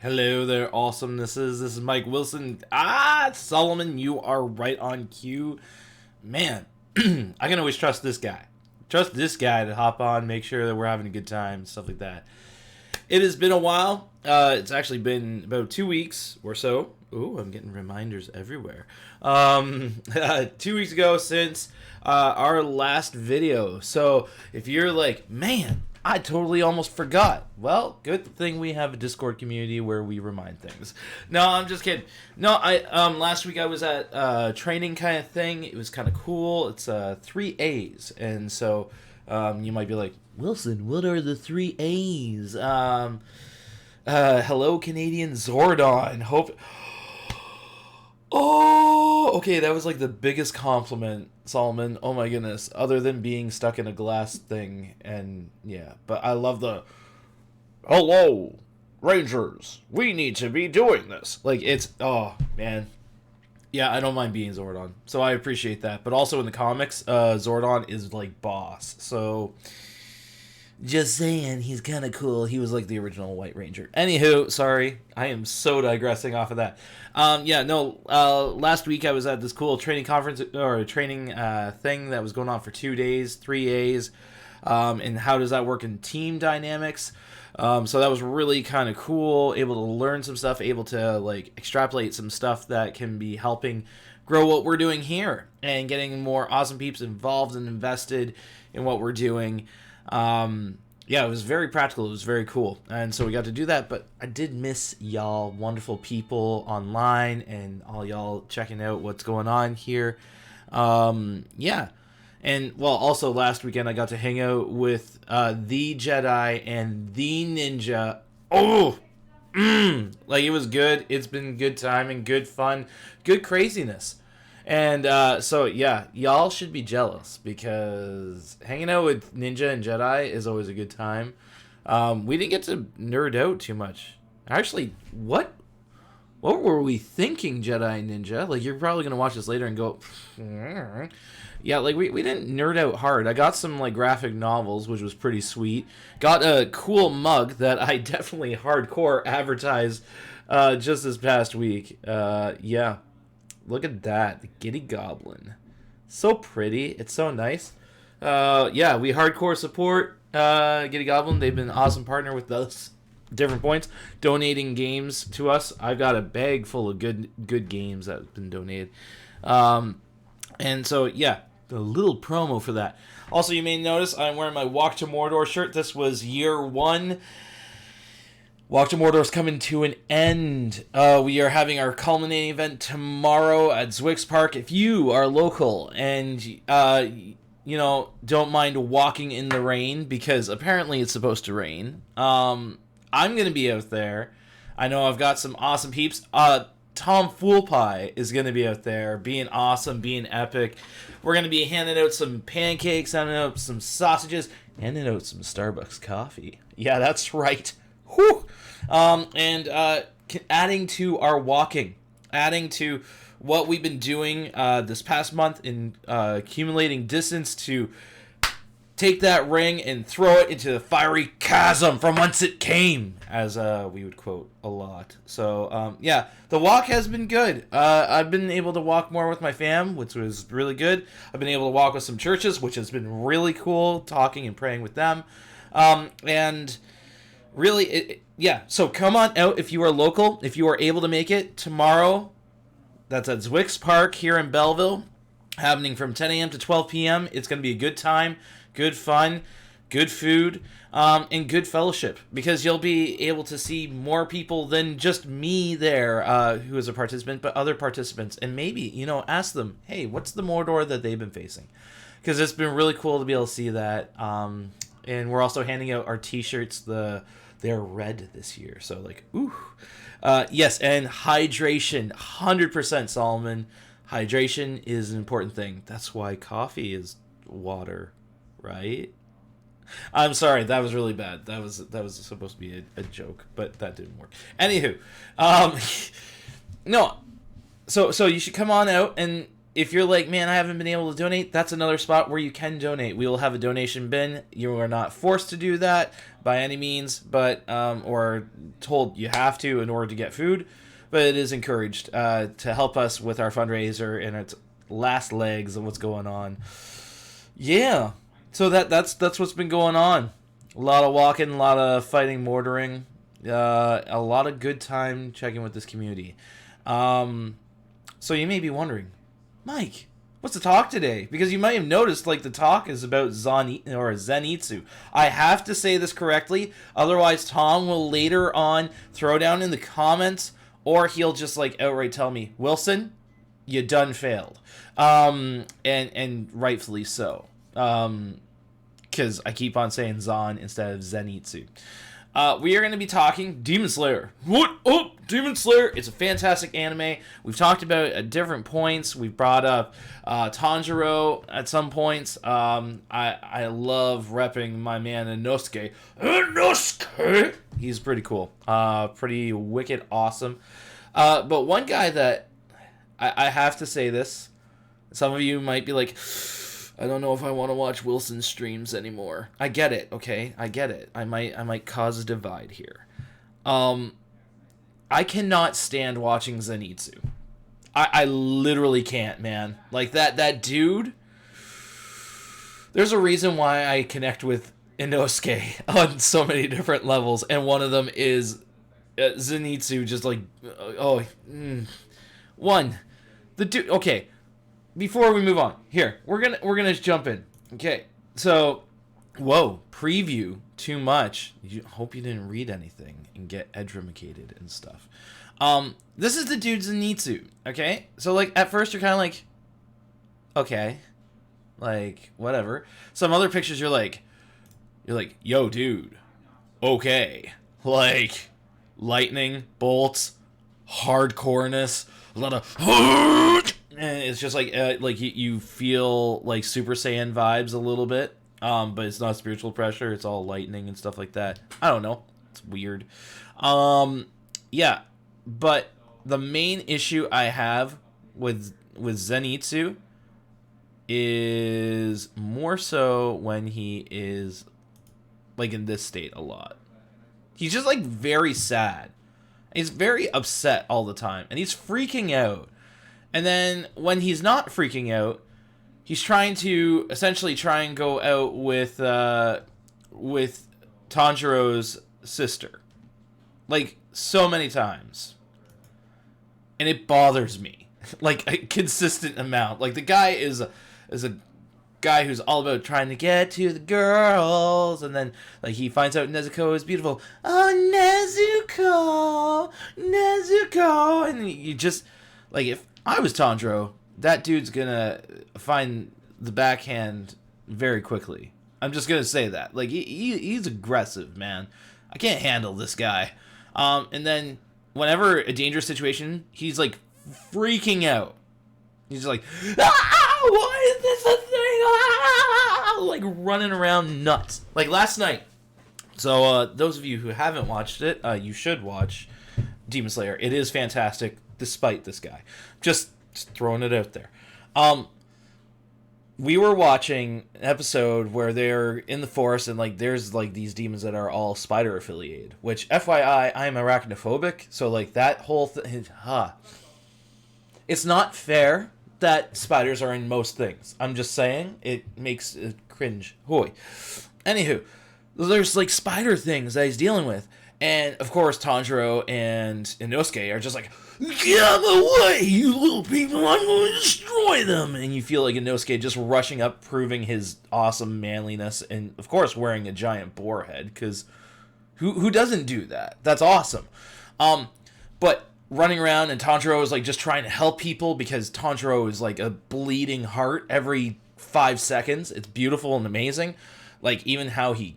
Hello there, awesomenesses. This is Mike Wilson. Solomon, you are right on cue. Man, I can always trust this guy. Trust this guy to hop on, make sure that we're having a good time, stuff like that. It has been a while. It's actually been about 2 weeks or so. Ooh, I'm getting reminders everywhere. 2 weeks ago since our last video. So if you're like, man, I totally almost forgot. Well, good thing we have a Discord community where we remind things. No, I'm just kidding. No, last week I was at a training kind of thing. It was kind of cool. It's 3 A's, and so you might be like, Wilson, what are the 3 A's? Hello, Canadian Zordon. Hope. Oh, okay, that was like the biggest compliment, Solomon. Oh my goodness. Other than being stuck in a glass thing, and yeah. But I love the, hello, Rangers, we need to be doing this. Like, it's, oh, man. Yeah, I don't mind being Zordon, so I appreciate that. But also in the comics, Zordon is like boss, so just saying, he's kind of cool. He was like the original White Ranger. Anywho, sorry, I am so digressing off of that. Last week I was at this cool training conference, or training thing that was going on for 2 days, 3 A's, and how does that work in team dynamics. So that was really kind of cool, able to learn some stuff, able to like extrapolate some stuff that can be helping grow what we're doing here and getting more awesome peeps involved and invested in what we're doing. It was very practical. It was very cool. And so we got to do that, but I did miss y'all wonderful people online and all y'all checking out what's going on here. And well, also last weekend I got to hang out with, the Jedi and the Ninja. Like, it was good. It's been good time and good fun, good craziness. And so, yeah, y'all should be jealous because hanging out with Ninja and Jedi is always a good time. We didn't get to nerd out too much. Actually, what were we thinking, Jedi and Ninja? Like, you're probably going to watch this later and go, yeah, like, we didn't nerd out hard. I got some, like, graphic novels, which was pretty sweet. Got a cool mug that I definitely hardcore advertised just this past week. Yeah. Look at that, the Giddy Goblin. So pretty. It's so nice. We hardcore support Giddy Goblin. They've been an awesome partner with us at different points, donating games to us. I've got a bag full of good games that have been donated. And so, yeah, a little promo for that. Also, you may notice I'm wearing my Walk to Mordor shirt. This was year 1. Walk to Mordor is coming to an end. We are having our culminating event tomorrow at Zwix Park. If you are local and, don't mind walking in the rain, because apparently it's supposed to rain, I'm going to be out there. I know I've got some awesome peeps. Tom Foolpie is going to be out there being awesome, being epic. We're going to be handing out some pancakes, handing out some sausages, handing out some Starbucks coffee. Yeah, that's right. Whew. Adding to our walking, adding to what we've been doing this past month in accumulating distance to take that ring and throw it into the fiery chasm from whence it came, as we would quote a lot. So, the walk has been good. I've been able to walk more with my fam, which was really good. I've been able to walk with some churches, which has been really cool, talking and praying with them. Really, so come on out if you are local, if you are able to make it tomorrow. That's at Zwix Park here in Belleville, happening from 10 a.m. to 12 p.m. It's going to be a good time, good fun, good food, and good fellowship, because you'll be able to see more people than just me there, who is a participant, but other participants, and maybe, ask them, hey, what's the Mordor that they've been facing? Because it's been really cool to be able to see that. And we're also handing out our t-shirts. They're red this year, so like, ooh. Yes, and hydration, 100%, Solomon. Hydration is an important thing. That's why coffee is water, right? I'm sorry, that was really bad. That was supposed to be a joke, but that didn't work. Anywho, no. So you should come on out and if you're like, man, I haven't been able to donate, that's another spot where you can donate. We will have a donation bin. You are not forced to do that by any means, but or told you have to in order to get food, but it is encouraged to help us with our fundraiser and its last legs of what's going on. Yeah, so that's what's been going on. A lot of walking, a lot of fighting, mortaring, a lot of good time checking with this community. So you may be wondering, Mike, what's the talk today? Because you might have noticed, like, the talk is about Zenitsu. I have to say this correctly, otherwise Tom will later on throw down in the comments, or he'll just, like, outright tell me, Wilson, you done failed. And rightfully so. Because I keep on saying Zon instead of Zenitsu. We are going to be talking Demon Slayer. What up, Demon Slayer? It's a fantastic anime. We've talked about it at different points. We've brought up Tanjiro at some points. I love repping my man Inosuke. Inosuke! He's pretty cool. Pretty wicked awesome. But one guy that I have to say this. Some of you might be like, I don't know if I want to watch Wilson's streams anymore. I get it, okay? I get it. I might cause a divide here. I cannot stand watching Zenitsu. I literally can't, man. Like, that dude... There's a reason why I connect with Inosuke on so many different levels, and one of them is Zenitsu just like... One, the dude... Okay, before we move on, here, we're gonna jump in. Okay, so, whoa, preview too much. Hope you didn't read anything and get edumacated and stuff. This is the dude Zenitsu. Okay, so like at first you're kind of like, okay, like whatever. Some other pictures you're like, yo, dude, okay, like lightning bolts, hardcoreness, a lot of. And it's just like you feel like Super Saiyan vibes a little bit, but it's not spiritual pressure. It's all lightning and stuff like that. I don't know. It's weird. Yeah, but the main issue I have with Zenitsu is more so when he is like in this state a lot. He's just like very sad. He's very upset all the time, and he's freaking out. And then when he's not freaking out, he's trying to essentially try and go out with Tanjiro's sister, like so many times, and it bothers me like a consistent amount. Like the guy is a guy who's all about trying to get to the girls, and then like he finds out Nezuko is beautiful. Oh, Nezuko, and you just like if I was Tanjiro, that dude's gonna find the backhand very quickly. I'm just gonna say that. Like he's aggressive, man. I can't handle this guy. And then whenever a dangerous situation, he's like freaking out. He's just like, why is this a thing? Like running around nuts. Like last night. So those of you who haven't watched it, you should watch Demon Slayer. It is fantastic. Despite this guy, just throwing it out there. We were watching an episode where they're in the forest and like there's like these demons that are all spider affiliated, which FYI, I'm arachnophobic, so like that whole thing, it's not fair that spiders are in most things. I'm just saying it makes it cringe. Hoy. Anywho, there's like spider things that he's dealing with. And, of course, Tanjiro and Inosuke are just like, get out of the way, you little people, I'm going to destroy them. And you feel like Inosuke just rushing up, proving his awesome manliness, and, of course, wearing a giant boar head, because who doesn't do that? That's awesome. But running around, and Tanjiro is, like, just trying to help people, because Tanjiro is, like, a bleeding heart every 5 seconds. It's beautiful and amazing. Like, even how he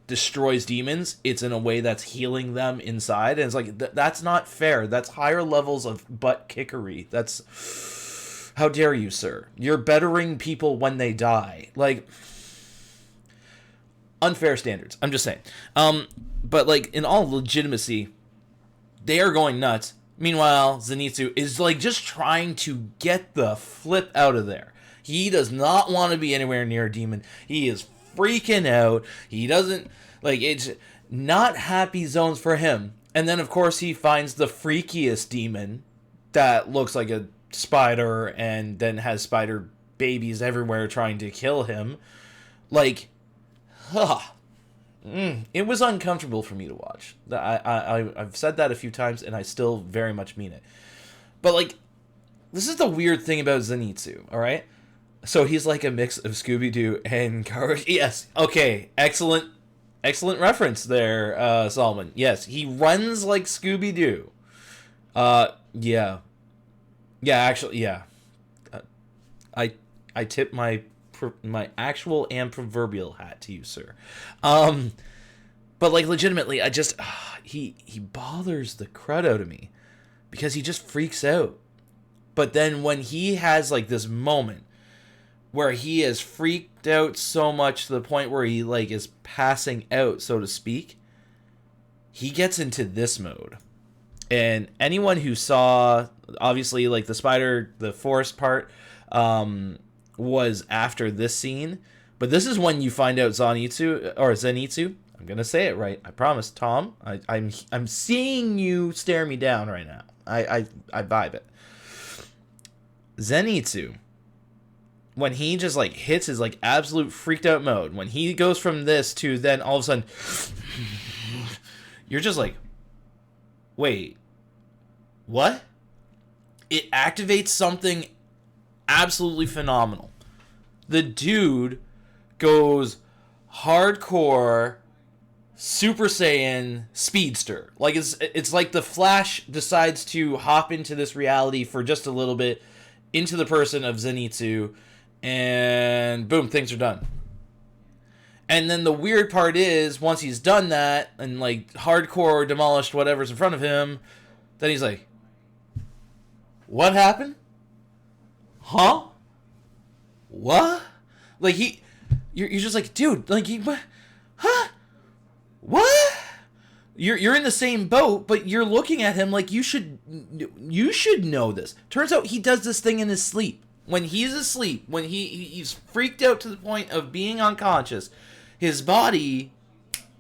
destroys demons, it's in a way that's healing them inside, and it's like that's not fair. That's higher levels of butt kickery. That's, how dare you, sir? You're bettering people when they die. Like, unfair standards. I'm just saying. But like in all legitimacy, they are going nuts. Meanwhile, Zenitsu is like just trying to get the flip out of there. He does not want to be anywhere near a demon. He is freaking out. He doesn't like it's not happy zones for him. And then of course he finds the freakiest demon that looks like a spider and then has spider babies everywhere trying to kill him. Like, it was uncomfortable for me to watch. I've said that a few times, and I still very much mean it. But, like, this is the weird thing about Zenitsu, all right? So he's like a mix of Scooby-Doo and Karushi. Yes, okay, excellent reference there, Solomon. Yes, he runs like Scooby-Doo. Yeah. Yeah, actually, yeah. I tip my actual and proverbial hat to you, sir. But like legitimately, I just he bothers the crud out of me because he just freaks out. But then when he has like this moment where he is freaked out so much to the point where he like is passing out, so to speak, he gets into this mode. And anyone who saw, obviously, like the forest part, was after this scene, but this is when you find out Zenitsu. I'm gonna say it right. I promise, Tom. I'm seeing you stare me down right now. I vibe it. Zenitsu, when he just like hits his like absolute freaked out mode, when he goes from this to then all of a sudden, you're just like, wait, what? It activates something absolutely phenomenal. The dude goes hardcore Super Saiyan speedster. Like it's like the Flash decides to hop into this reality for just a little bit into the person of Zenitsu, and boom, things are done. And then the weird part is once he's done that and like hardcore demolished whatever's in front of him, then he's like, what happened? Huh? What? Like you're just like, dude, like what? Huh? What? You're in the same boat, but you're looking at him like you should know this. Turns out he does this thing in his sleep. When he's asleep, when he's freaked out to the point of being unconscious, his body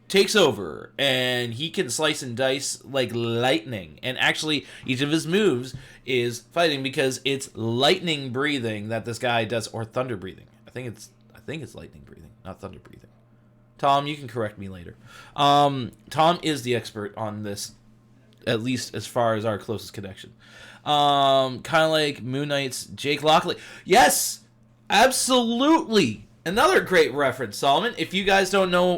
takes over and he can slice and dice like lightning. And actually, each of his moves is fighting because it's lightning breathing that this guy does, or thunder breathing. I think it's lightning breathing, not thunder breathing. Tom, you can correct me later. Tom is the expert on this, at least as far as our closest connection. Kind of like Moon Knight's Jake Lockley. Yes, absolutely. Another great reference, Solomon. If you guys don't know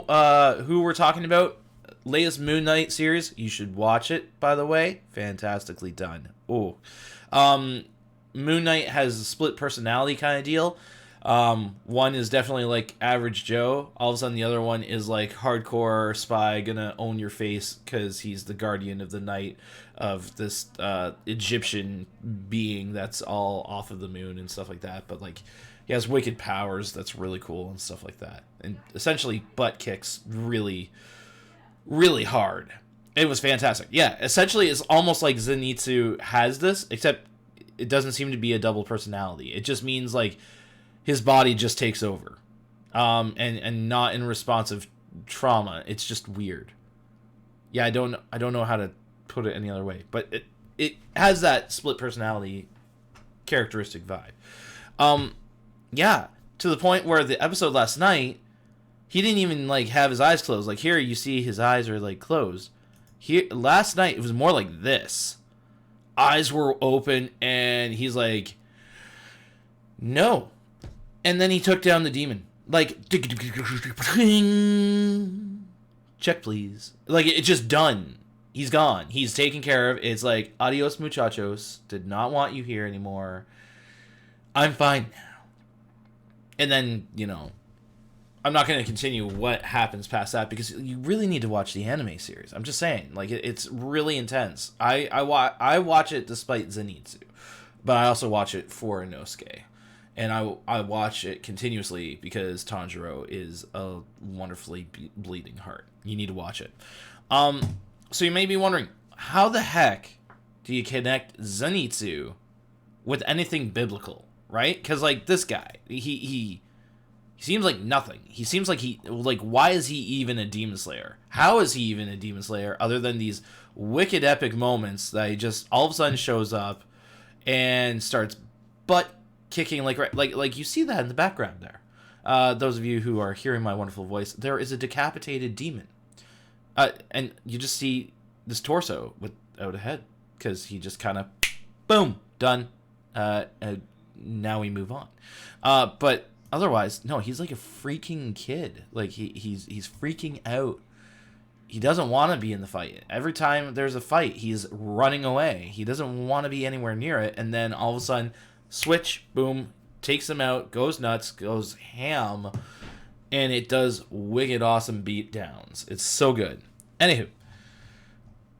who we're talking about, latest Moon Knight series, you should watch it, by the way. Fantastically done. Oh, Moon Knight has a split personality kind of deal. One is definitely like average Joe. All of a sudden the other one is like hardcore spy, gonna own your face because he's the guardian of the night of this Egyptian being that's all off of the moon and stuff like that. But like he has wicked powers that's really cool and stuff like that. And essentially butt kicks really, really hard. It was fantastic. Yeah, essentially it's almost like Zenitsu has this, except it doesn't seem to be a double personality. It just means like his body just takes over, and not in response of trauma. It's just weird. Yeah, I don't know how to put it any other way, but it has that split personality characteristic vibe. Yeah, to the point where the episode last night, he didn't even like have his eyes closed. Like here, you see his eyes are like closed. Here, last night it was more like this. Eyes were open, and he's like, no. And then he took down the demon. Like, check please. Like, it's just done. He's gone. He's taken care of. It's like, adios muchachos. Did not want you here anymore. I'm fine now. And then, I'm not going to continue what happens past that because you really need to watch the anime series. I'm just saying. Like, it's really intense. I watch it despite Zenitsu. But I also watch it for Inosuke. And I watch it continuously because Tanjiro is a wonderfully bleeding heart. You need to watch it. So you may be wondering, how the heck do you connect Zenitsu with anything biblical, right? Because, like, this guy, he seems like nothing. He seems like why is he even a demon slayer? How is he even a demon slayer other than these wicked epic moments that he just all of a sudden shows up and starts butt kicking, like you see that in the background there. Those of you who are hearing my wonderful voice, there is a decapitated demon. And you just see this torso without a head, because he just kind of, boom, done. Now we move on. But otherwise, no, he's like a freaking kid. Like, he's freaking out. He doesn't want to be in the fight. Every time there's a fight, he's running away. He doesn't want to be anywhere near it. And then all of a sudden, switch, boom, takes him out, goes nuts, goes ham, and it does wicked awesome beatdowns. It's so good. Anywho,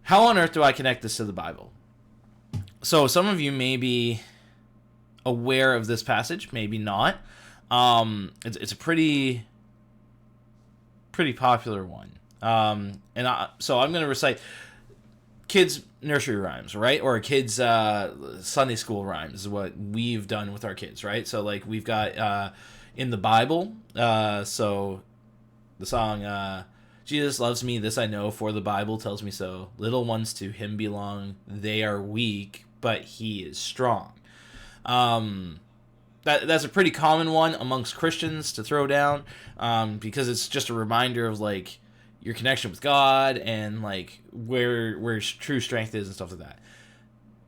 how on earth do I connect this to the Bible? So some of you may be aware of this passage, maybe not. It's a pretty popular one. So I'm going to recite kids' nursery rhymes, right? Or kids' Sunday school rhymes is what we've done with our kids, right? So, like, we've got in the Bible, so the song, Jesus loves me, this I know, for the Bible tells me so. Little ones to him belong, they are weak, but he is strong. That's a pretty common one amongst Christians to throw down, because it's just a reminder of, like, your connection with God and, like, where true strength is and stuff like that.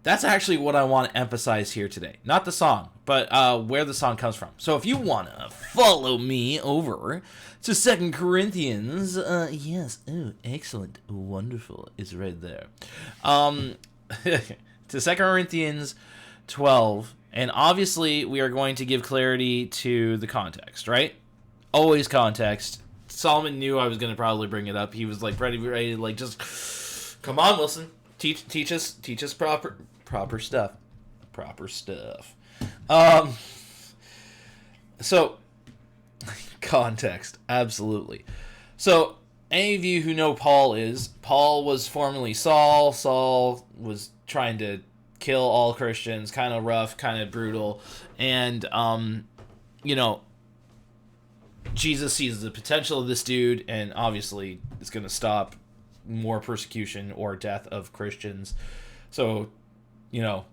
That's actually what I want to emphasize here today. Not the song, but where the song comes from. So if you want to follow me over to 2 Corinthians, yes, oh, excellent, wonderful, it's right there. To 2 Corinthians 12, and obviously we are going to give clarity to the context, right? Always context. Solomon knew I was going to probably bring it up. He was like ready, like, just come on, Wilson, teach us proper stuff. So context, absolutely. So any of you who know Paul was formerly Saul. Saul was trying to kill all Christians, kind of rough, kind of brutal, and Jesus sees the potential of this dude, and obviously it's going to stop more persecution or death of Christians. So,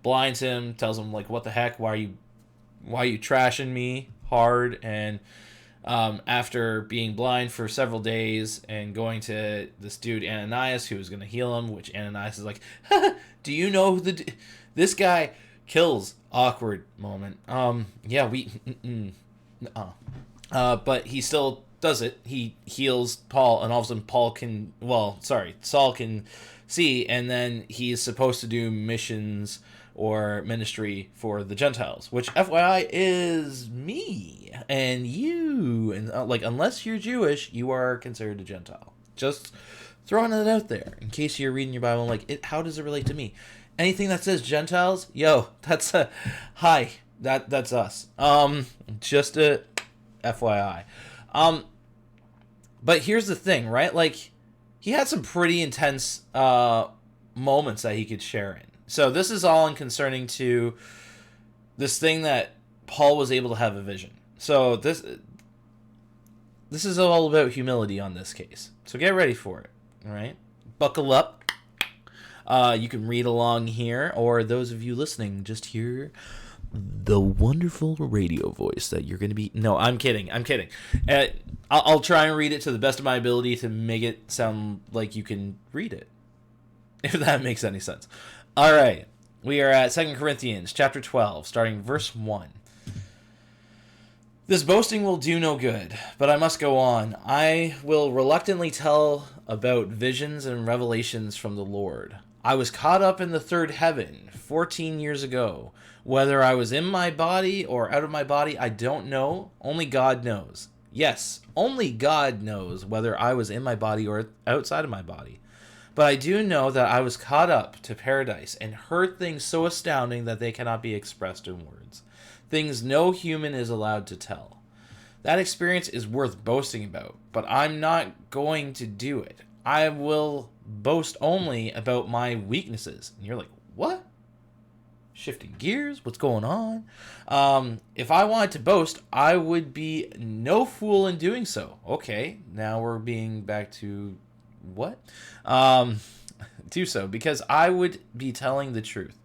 blinds him, tells him, like, what the heck, why are you trashing me hard? And after being blind for several days and going to this dude Ananias, who was going to heal him, which Ananias is like, do you know who this guy kills? Awkward moment. But he still does it. He heals Paul, and all of a sudden Saul can see, and then he's supposed to do missions or ministry for the Gentiles, which, FYI, is me and you. And unless you're Jewish, you are considered a Gentile. Just throwing it out there in case you're reading your Bible like, how does it relate to me? Anything that says Gentiles, that's hi. That's us. Just a FYI. But here's the thing, right? Like, he had some pretty intense moments that he could share in. So this is all in concerning to this thing that Paul was able to have a vision. So this is all about humility on this case. So get ready for it, all right? Buckle up. You can read along here, or those of you listening, just hear the wonderful radio voice that you're going to be... No, I'm kidding. I'll try and read it to the best of my ability to make it sound like you can read it, if that makes any sense. All right. We are at 2 Corinthians chapter 12, starting verse 1. This boasting will do no good, but I must go on. I will reluctantly tell about visions and revelations from the Lord. I was caught up in the third heaven 14 years ago. Whether I was in my body or out of my body, I don't know. Only God knows. Yes, only God knows whether I was in my body or outside of my body. But I do know that I was caught up to paradise and heard things so astounding that they cannot be expressed in words. Things no human is allowed to tell. That experience is worth boasting about, but I'm not going to do it. I will boast only about my weaknesses. And you're like, what? Shifting gears? What's going on? If I wanted to boast, I would be no fool in doing so. Okay, now we're being back to what? Do so, because I would be telling the truth.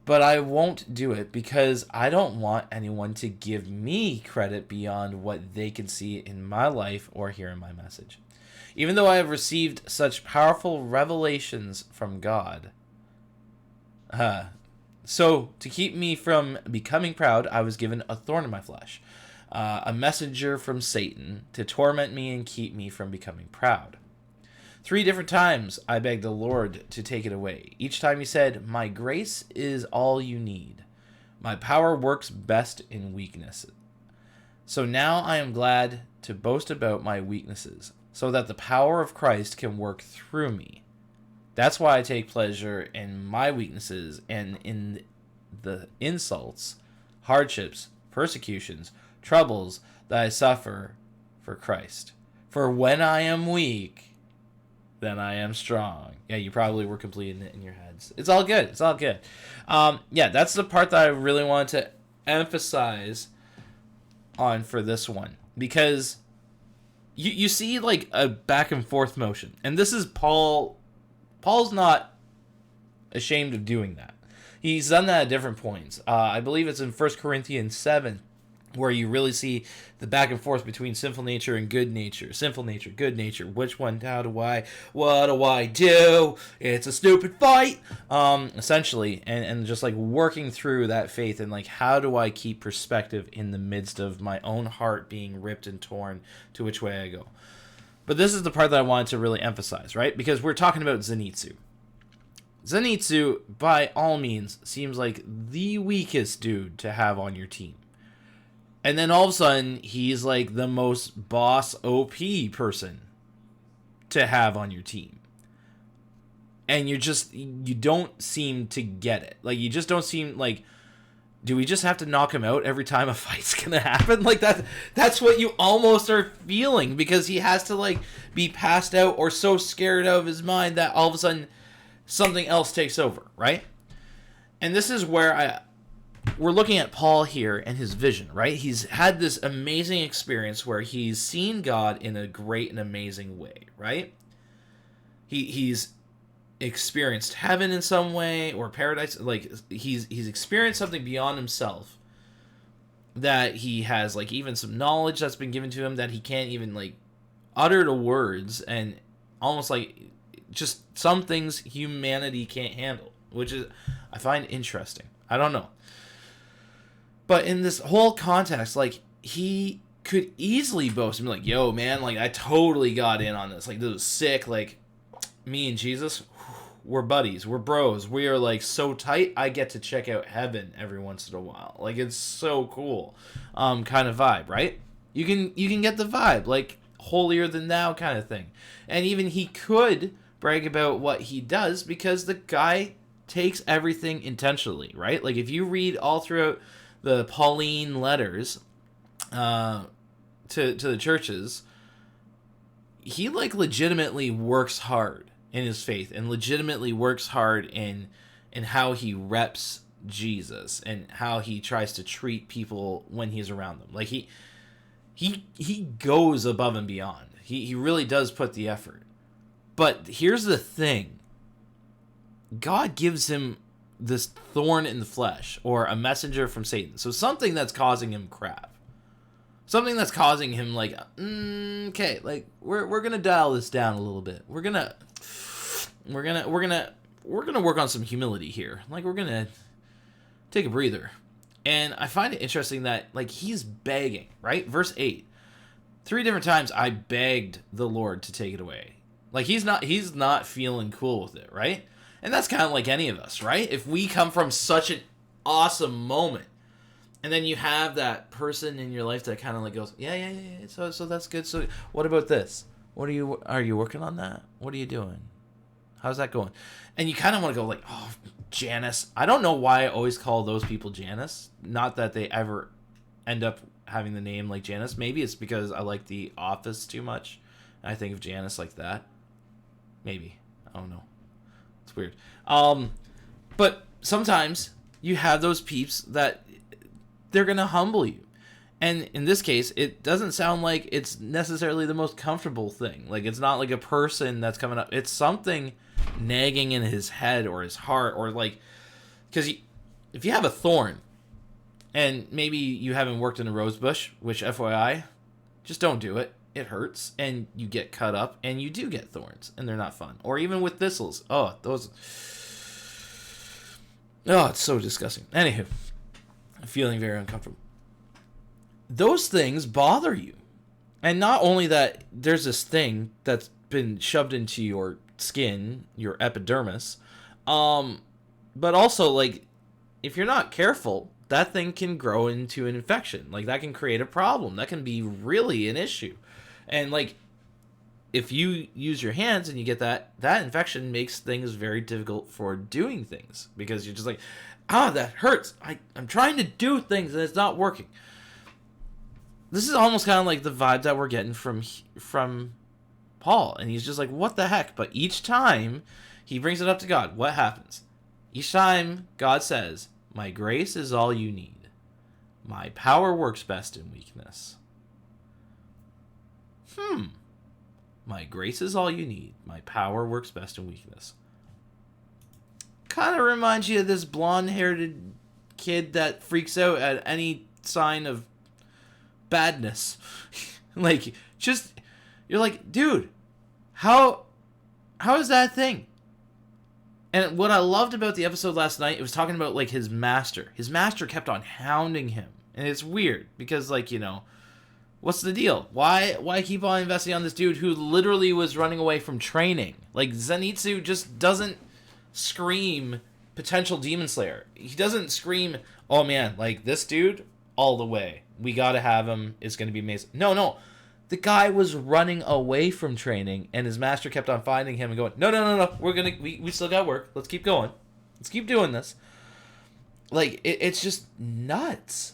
But I won't do it because I don't want anyone to give me credit beyond what they can see in my life or hear in my message. Even though I have received such powerful revelations from God. So, to keep me from becoming proud, I was given a thorn in my flesh, a messenger from Satan to torment me and keep me from becoming proud. 3 different times I begged the Lord to take it away. Each time he said, "My grace is all you need. My power works best in weakness." So now I am glad to boast about my weaknesses, so that the power of Christ can work through me. That's why I take pleasure in my weaknesses and in the insults, hardships, persecutions, troubles that I suffer for Christ. For when I am weak, then I am strong. Yeah, you probably were completing it in your heads. It's all good. It's all good. Yeah, that's the part that I really wanted to emphasize on for this one. Because you see like a back and forth motion. And this is Paul. Paul's not ashamed of doing that. He's done that at different points. I believe it's in 1 Corinthians 7, where you really see the back and forth between sinful nature and good nature. Sinful nature, good nature. Which one? What do I do? It's a stupid fight. Essentially, and just like working through that faith and like how do I keep perspective in the midst of my own heart being ripped and torn to which way I go. But this is the part that I wanted to really emphasize, right? Because we're talking about Zenitsu. Zenitsu, by all means, seems like the weakest dude to have on your team. And then all of a sudden, he's like the most boss OP person to have on your team. And you don't seem to get it. Like, you just don't seem like, do we just have to knock him out every time a fight's gonna happen? Like, that's what you almost are feeling, because he has to, like, be passed out or so scared out of his mind that all of a sudden something else takes over, right? And this is where we're looking at Paul here and his vision, right? He's had this amazing experience where he's seen God in a great and amazing way, right? He's experienced heaven in some way, or paradise. Like, he's experienced something beyond himself, that he has like even some knowledge that's been given to him that he can't even like utter to words, and almost like just some things humanity can't handle, which is, I find interesting. I don't know. But in this whole context, like, he could easily boast and be like, yo, man, like, I totally got in on this. Like, this was sick. Like, me and Jesus, we're buddies. We're bros. We are, like, so tight, I get to check out heaven every once in a while. Like, it's so cool kind of vibe, right? You can get the vibe, like, holier than thou kind of thing. And even he could brag about what he does, because the guy takes everything intentionally, right? Like, if you read all throughout the Pauline letters to the churches, he like legitimately works hard in his faith and legitimately works hard in how he reps Jesus and how he tries to treat people when he's around them. Like, he goes above and beyond. He really does put the effort. But here's the thing. God gives him this thorn in the flesh, or a messenger from Satan. So something that's causing him crap. Something that's causing him like, okay, like we're gonna dial this down a little bit. We're gonna work on some humility here. Like, we're gonna take a breather. And I find it interesting that like he's begging, right? Verse 8. 3 different times I begged the Lord to take it away. Like, he's not feeling cool with it, right? And that's kind of like any of us, right? If we come from such an awesome moment, and then you have that person in your life that kind of like goes, yeah. So that's good. So what about this? Are you working on that? What are you doing? How's that going? And you kind of want to go like, oh, Janice. I don't know why I always call those people Janice. Not that they ever end up having the name like Janice. Maybe it's because I like The Office too much. And I think of Janice like that. Maybe. I don't know. It's weird. But sometimes you have those peeps that they're going to humble you. And in this case, it doesn't sound like it's necessarily the most comfortable thing. Like, it's not like a person that's coming up. It's something nagging in his head or his heart, or like, because if you have a thorn, and maybe you haven't worked in a rose bush, which FYI, just don't do it. It hurts, and you get cut up, and you do get thorns, and they're not fun. Or even with thistles. Oh, those... Oh, it's so disgusting. Anywho, I'm feeling very uncomfortable. Those things bother you. And not only that, there's this thing that's been shoved into your skin, your epidermis, but also, like, if you're not careful, that thing can grow into an infection. Like, that can create a problem. That can be really an issue. And, like, if you use your hands and you get that infection makes things very difficult for doing things. Because you're just like, that hurts. I'm trying to do things and it's not working. This is almost kind of like the vibe that we're getting from Paul. And he's just like, what the heck? But each time he brings it up to God, what happens? Each time God says, my grace is all you need. My power works best in weakness. My grace is all you need. My power works best in weakness. Kind of reminds you of this blonde-haired kid that freaks out at any sign of badness. Like, just, you're like, dude, how is that a thing? And what I loved about the episode last night, it was talking about, like, his master. His master kept on hounding him. And it's weird, because, like, you know, what's the deal? Why keep on investing on this dude who literally was running away from training? Like, Zenitsu just doesn't scream potential demon slayer. He doesn't scream, oh man, like, this dude, all the way. We gotta have him. It's gonna be amazing. No. The guy was running away from training, and his master kept on finding him and going, no. We still got work. Let's keep going. Let's keep doing this. Like, it's just nuts.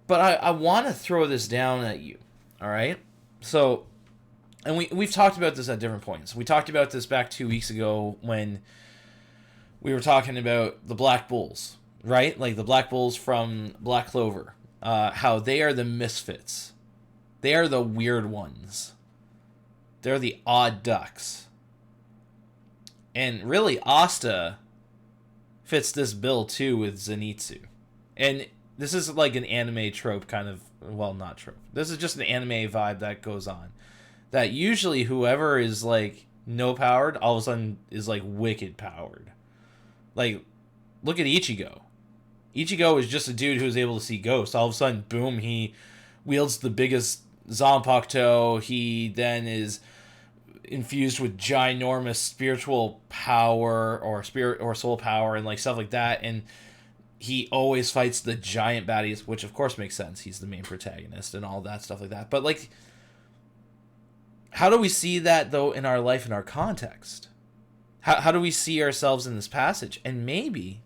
But I want to throw this down at you, all right? So, and we've talked about this at different points. We talked about this back 2 weeks ago when we were talking about the Black Bulls, right? Like the Black Bulls from Black Clover. How they are the misfits. They are the weird ones. They're the odd ducks. And really, Asta fits this bill too with Zenitsu. And this is like an anime trope kind of, well, not trope. This is just an anime vibe that goes on. That usually whoever is like no powered, all of a sudden is like wicked powered. Like, look at Ichigo. Ichigo is just a dude who's able to see ghosts. All of a sudden, boom, he wields the biggest Zanpakuto. He then is infused with ginormous spiritual power or spirit or soul power and like stuff like that. And he always fights the giant baddies, which of course makes sense. He's the main protagonist and all that stuff like that. But like, how do we see that though in our life, in our context? How do we see ourselves in this passage? And maybe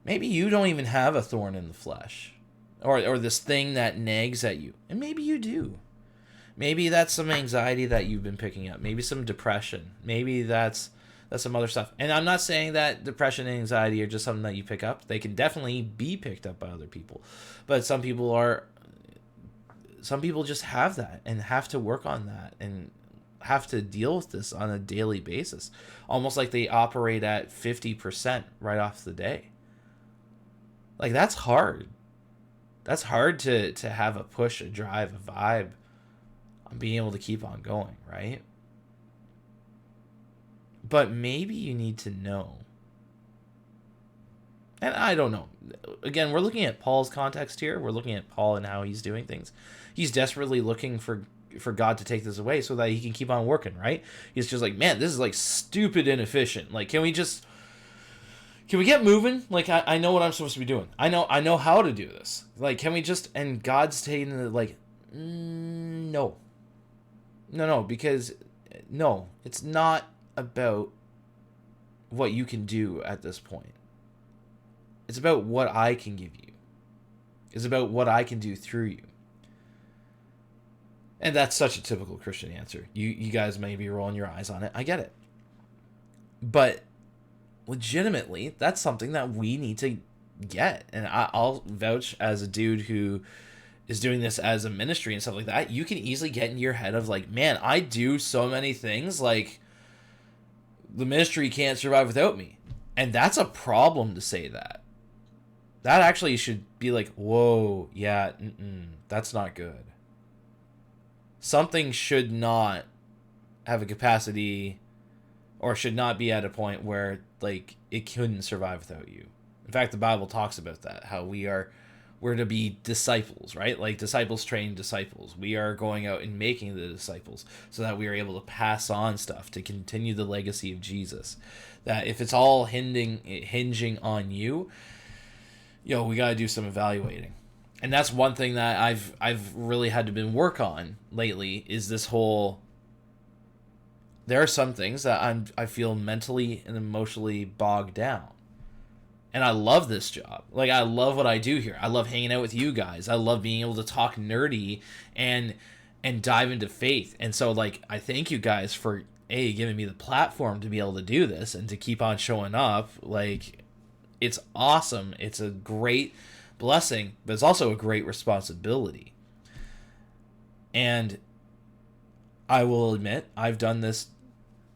you don't even have a thorn in the flesh. Or this thing that nags at you. And maybe you do. Maybe that's some anxiety that you've been picking up. Maybe some depression. Maybe that's some other stuff. And I'm not saying that depression and anxiety are just something that you pick up. They can definitely be picked up by other people. But some people just have that and have to work on that and have to deal with this on a daily basis. Almost like they operate at 50% right off the day. Like, that's hard. That's hard to have a push, a drive, a vibe on being able to keep on going, right? But maybe you need to know. And I don't know. Again, we're looking at Paul's context here. We're looking at Paul and how he's doing things. He's desperately looking for God to take this away so that he can keep on working, right? He's just like, man, this is like stupid inefficient. Like, can we get moving? Like, I know what I'm supposed to be doing. I know how to do this. Like, can we just... And God's taking the, like, no. No, because, no, it's not about what you can do at this point. It's about what I can give you. It's about what I can do through you. And that's such a typical Christian answer. You guys may be rolling your eyes on it. I get it. But legitimately, that's something that we need to get. And I'll vouch as a dude who is doing this as a ministry and stuff like that. You can easily get in your head of like, man, I do so many things. Like, the ministry can't survive without me. And that's a problem to say that. That actually should be like, whoa, yeah, that's not good. Something should not have a capacity or should not be at a point where like it couldn't survive without you. In fact, the Bible talks about that, how we're to be disciples, right? Like disciples train disciples. We are going out and making the disciples so that we are able to pass on stuff to continue the legacy of Jesus. That if it's all hinging on you, we got to do some evaluating. And that's one thing that I've really had to work on lately is this whole, there are some things that I feel mentally and emotionally bogged down. And I love this job. Like, I love what I do here. I love hanging out with you guys. I love being able to talk nerdy and dive into faith. And so, like, I thank you guys for, giving me the platform to be able to do this and to keep on showing up. Like, it's awesome. It's a great blessing, but it's also a great responsibility. And I will admit, I've done this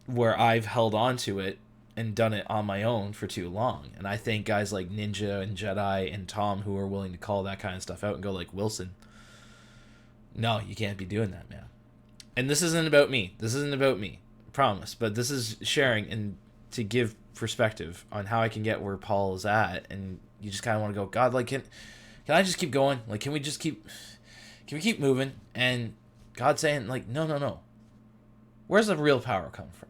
where I've held on to it and done it on my own for too long. And I thank guys like Ninja and Jedi and Tom who are willing to call that kind of stuff out and go like, Wilson, no, you can't be doing that, man. And this isn't about me. I promise. But this is sharing and to give perspective on how I can get where Paul is at. And you just kind of want to go, God, like, can I just keep going? Like, can we keep moving? And God saying like, no. Where's the real power come from?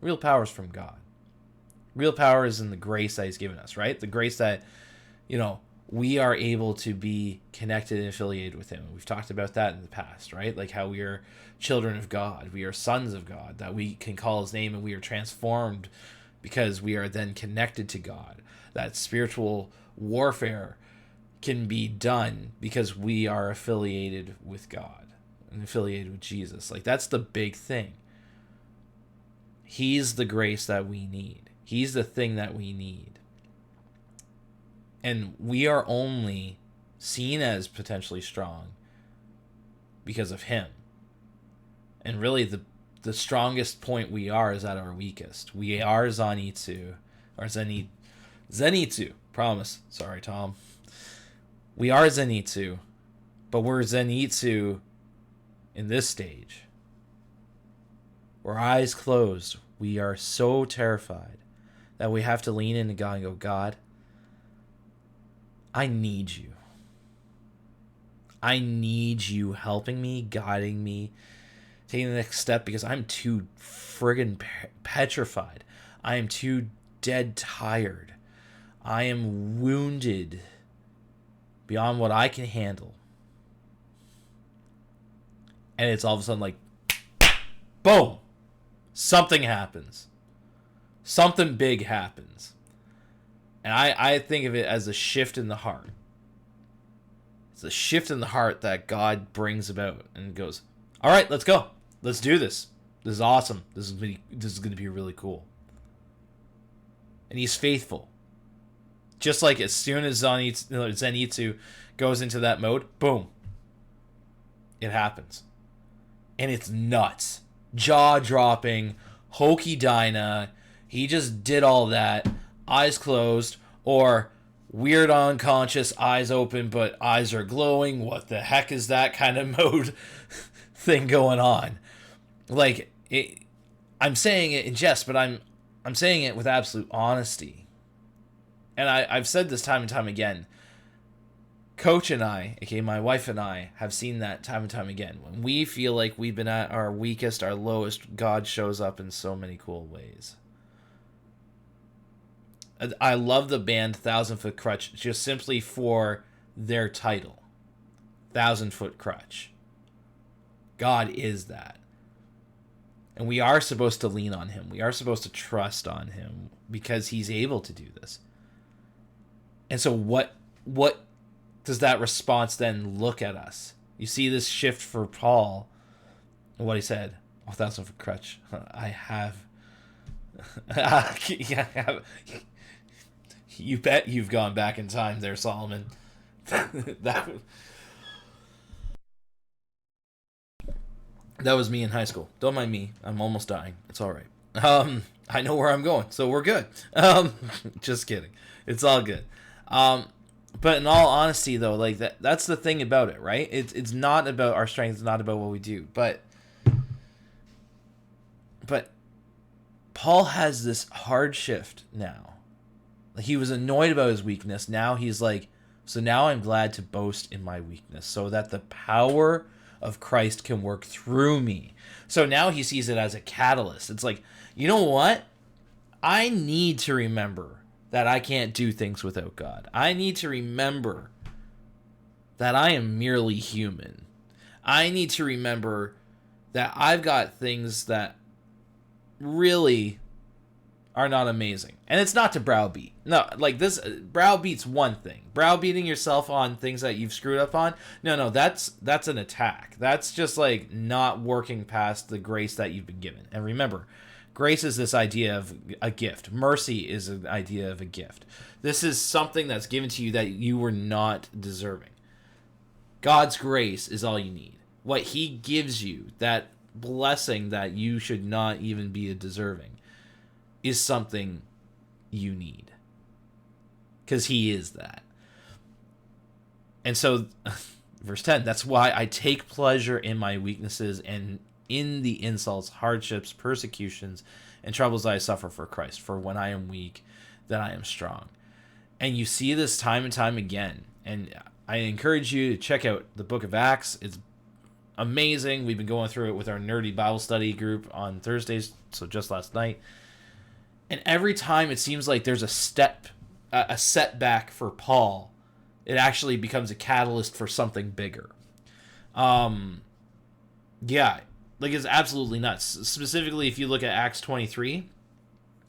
Real power is from God. Real power is in the grace that he's given us, right? The grace that, we are able to be connected and affiliated with him. We've talked about that in the past, right? Like how we are children of God. We are sons of God, that we can call his name and we are transformed because we are then connected to God. That spiritual warfare can be done because we are affiliated with God and affiliated with Jesus. Like, that's the big thing. He's the grace that we need. He's the thing that we need. And we are only seen as potentially strong because of him. And really the strongest point we are is at our weakest. We are Zenitsu. Promise. Sorry, Tom. We are Zenitsu, but we're Zenitsu in this stage. We're eyes closed. We are so terrified that we have to lean into God and go, God, I need you. I need you helping me, guiding me, taking the next step because I'm too friggin' petrified. I am too dead tired. I am wounded beyond what I can handle. And it's all of a sudden like, boom! Something happens. Something big happens. And I think of it as a shift in the heart. It's a shift in the heart that God brings about and goes, all right, let's go. Let's do this. This is awesome. This is going to be really cool. And he's faithful. Just like as soon as Zenitsu goes into that mode, boom. It happens. And it's nuts. Jaw-dropping, hokey dyna. He just did all that. Eyes closed, or weird unconscious, eyes open, but eyes are glowing. What the heck is that kind of mode thing going on? Like, I'm saying it in jest, but I'm saying it with absolute honesty. And I've said this time and time again. Coach and I, aka my wife and I, have seen that time and time again. When we feel like we've been at our weakest, our lowest, God shows up in so many cool ways. I love the band 1,000 Foot Crutch just simply for their title. 1,000 Foot Crutch. God is that. And we are supposed to lean on him. We are supposed to trust on him because he's able to do this. And so what does that response then look at us? You see this shift for Paul. And what he said, 1,000 for crutch. I have. Yeah, you bet you've gone back in time there, Solomon. that was me in high school. Don't mind me. I'm almost dying. It's all right. I know where I'm going, so we're good. Just kidding. It's all good. But in all honesty, though, like that's the thing about it, right? It's not about our strength. It's not about what we do. But Paul has this hard shift now. Like, he was annoyed about his weakness. Now he's like, so now I'm glad to boast in my weakness so that the power of Christ can work through me. So now he sees it as a catalyst. It's like, you know what? I need to remember that I can't do things without God. I need to remember that I am merely human. I need to remember that I've got things that really are not amazing. And it's not to browbeat. No, like this, browbeat's one thing. Browbeating yourself on things that you've screwed up on, no, that's an attack. That's just like not working past the grace that you've been given. And remember, grace is this idea of a gift. Mercy is an idea of a gift. This is something that's given to you that you were not deserving. God's grace is all you need. What he gives you, that blessing that you should not even be deserving, is something you need. Because he is that. And so, verse 10, that's why I take pleasure in my weaknesses and in the insults, hardships, persecutions, and troubles I suffer for Christ. For when I am weak, then I am strong. And you see this time and time again. And I encourage you to check out the book of Acts. It's amazing. We've been going through it with our nerdy Bible study group on Thursdays, so just last night. And every time it seems like there's a setback for Paul, it actually becomes a catalyst for something bigger. Yeah, like it's absolutely nuts. Specifically, if you look at Acts 23,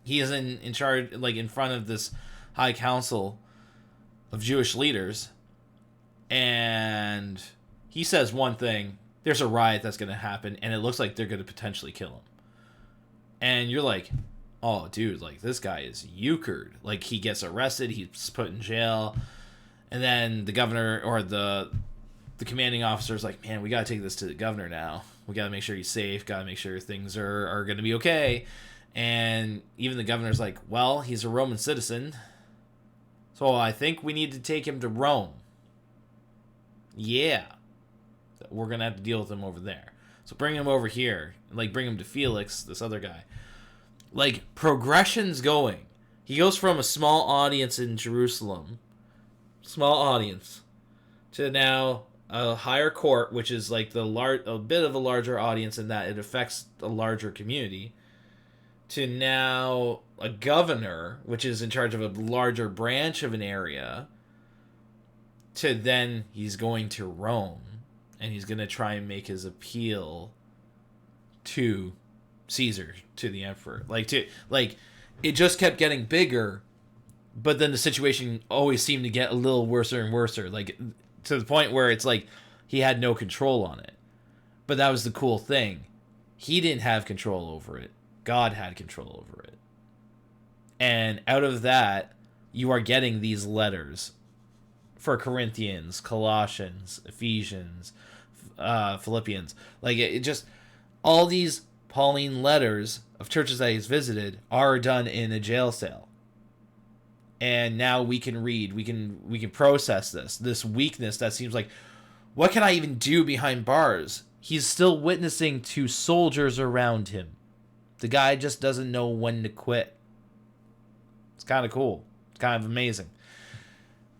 he is in charge, like in front of this high council of Jewish leaders, and he says one thing. There's a riot that's going to happen, and it looks like they're going to potentially kill him. And you're like, oh, dude, like, this guy is euchred. Like, he gets arrested, he's put in jail, and then the governor, or the commanding officer is like, man, we got to take this to the governor now. We got to make sure he's safe, got to make sure things are going to be okay. And even the governor's like, well, he's a Roman citizen, so I think we need to take him to Rome. Yeah. We're going to have to deal with him over there. So bring him over here. Like, bring him to Felix, this other guy. Like, progression's going. He goes from a small audience in Jerusalem, small audience, to now a higher court, which is like a bit of a larger audience in that it affects a larger community, to now a governor, which is in charge of a larger branch of an area, to then he's going to Rome. And he's going to try and make his appeal to Caesar, to the emperor. It just kept getting bigger, but then the situation always seemed to get a little worse and worse. Like, to the point where it's like he had no control on it. But that was the cool thing. He didn't have control over it. God had control over it. And out of that, you are getting these letters for Corinthians, Colossians, Ephesians, Philippians. Like, it just, all these Pauline letters of churches that he's visited are done in a jail cell. And now we can read, we can process this weakness that seems like, what can I even do behind bars? He's still witnessing to soldiers around him. The guy just doesn't know when to quit. It's kind of cool. It's kind of amazing.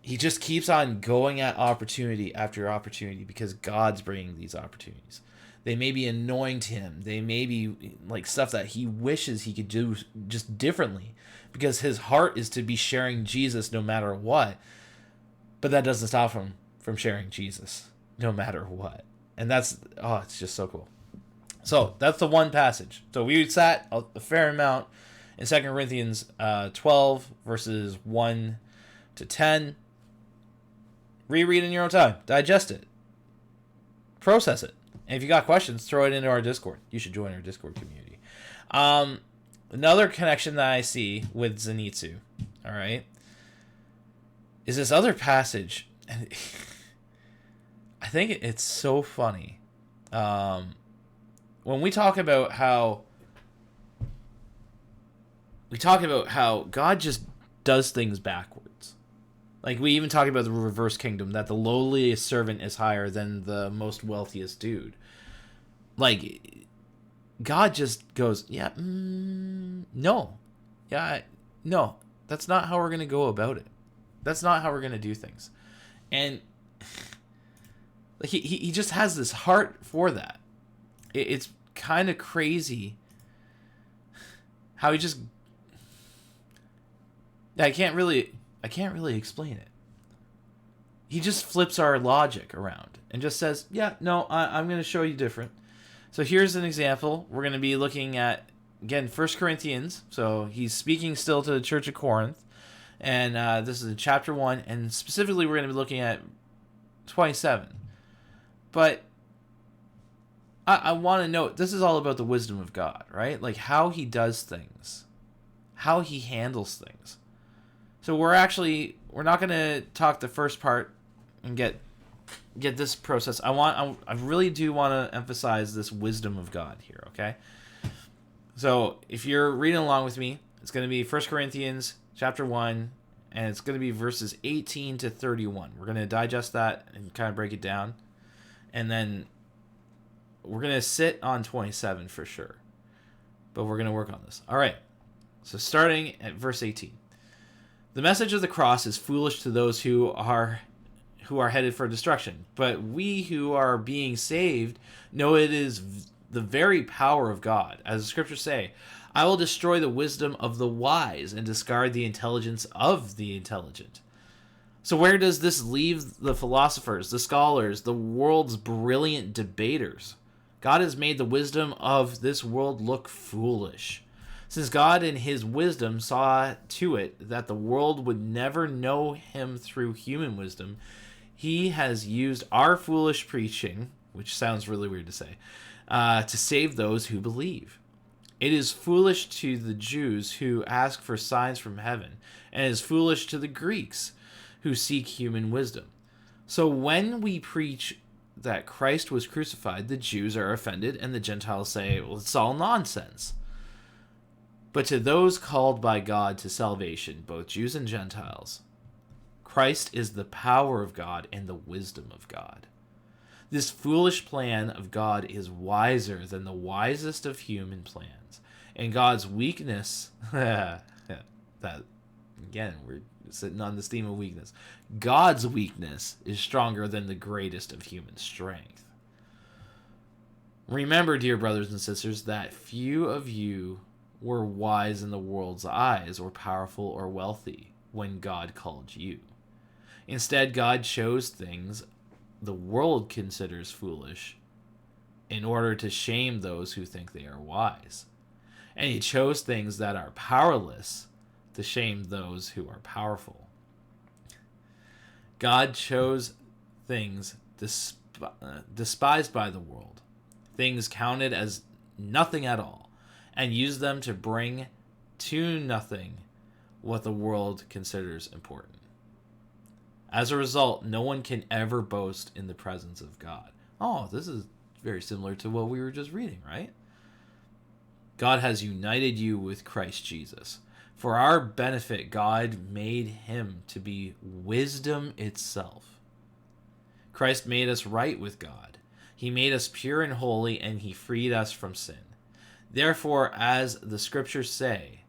He just keeps on going at opportunity after opportunity because God's bringing these opportunities. They may be annoying to him. They may be like stuff that he wishes he could do just differently because his heart is to be sharing Jesus no matter what. But that doesn't stop him from sharing Jesus no matter what. And it's just so cool. So that's the one passage. So we sat a fair amount in 2 Corinthians 12 verses 1 to 10. Reread in your own time. Digest it. process it. And if you got questions, throw it into our Discord. You should join our Discord community. Another connection that I see with Zenitsu, all right, is this other passage. And I think it's so funny. When we talk about how God just does things backwards. Like, we even talk about the reverse kingdom, that the lowliest servant is higher than the most wealthiest dude. Like, God just goes, yeah, no. Yeah, no. That's not how we're going to go about it. That's not how we're going to do things. And like he just has this heart for that. It's kind of crazy how he just... I can't really explain it. He just flips our logic around and just says, yeah, no, I'm going to show you different. So here's an example. We're going to be looking at, again, 1 Corinthians. So he's speaking still to the church of Corinth. And this is in chapter 1. And specifically, we're going to be looking at 27. But I want to note, this is all about the wisdom of God, right? Like how he does things, how he handles things. So we're not going to talk the first part and get this process. I really do want to emphasize this wisdom of God here, okay? So if you're reading along with me, it's going to be 1 Corinthians chapter 1, and it's going to be verses 18 to 31. We're going to digest that and kind of break it down. And then we're going to sit on 27 for sure. But we're going to work on this. All right. So starting at verse 18. The message of the cross is foolish to those who are headed for destruction, but we who are being saved know it is the very power of God. As the scriptures say, I will destroy the wisdom of the wise and discard the intelligence of the intelligent. So where does this leave the philosophers, the scholars, the world's brilliant debaters? God has made the wisdom of this world look foolish. Since God in his wisdom saw to it that the world would never know him through human wisdom, he has used our foolish preaching, which sounds really weird to say, to save those who believe. It is foolish to the Jews who ask for signs from heaven, and it is foolish to the Greeks who seek human wisdom. So when we preach that Christ was crucified, the Jews are offended, and the Gentiles say, well, it's all nonsense. But to those called by God to salvation, both Jews and Gentiles, Christ is the power of God and the wisdom of God. This foolish plan of God is wiser than the wisest of human plans. And God's weakness, that again, we're sitting on this theme of weakness. God's weakness is stronger than the greatest of human strength. Remember, dear brothers and sisters, that few of you were wise in the world's eyes, or powerful or wealthy, when God called you. Instead, God chose things the world considers foolish in order to shame those who think they are wise. And he chose things that are powerless to shame those who are powerful. God chose things despised by the world, things counted as nothing at all, and used them to bring to nothing what the world considers important. As a result, no one can ever boast in the presence of God. Oh, this is very similar to what we were just reading, right? God has united you with Christ Jesus. For our benefit, God made him to be wisdom itself. Christ made us right with God. He made us pure and holy, and he freed us from sin. Therefore, as the scriptures say,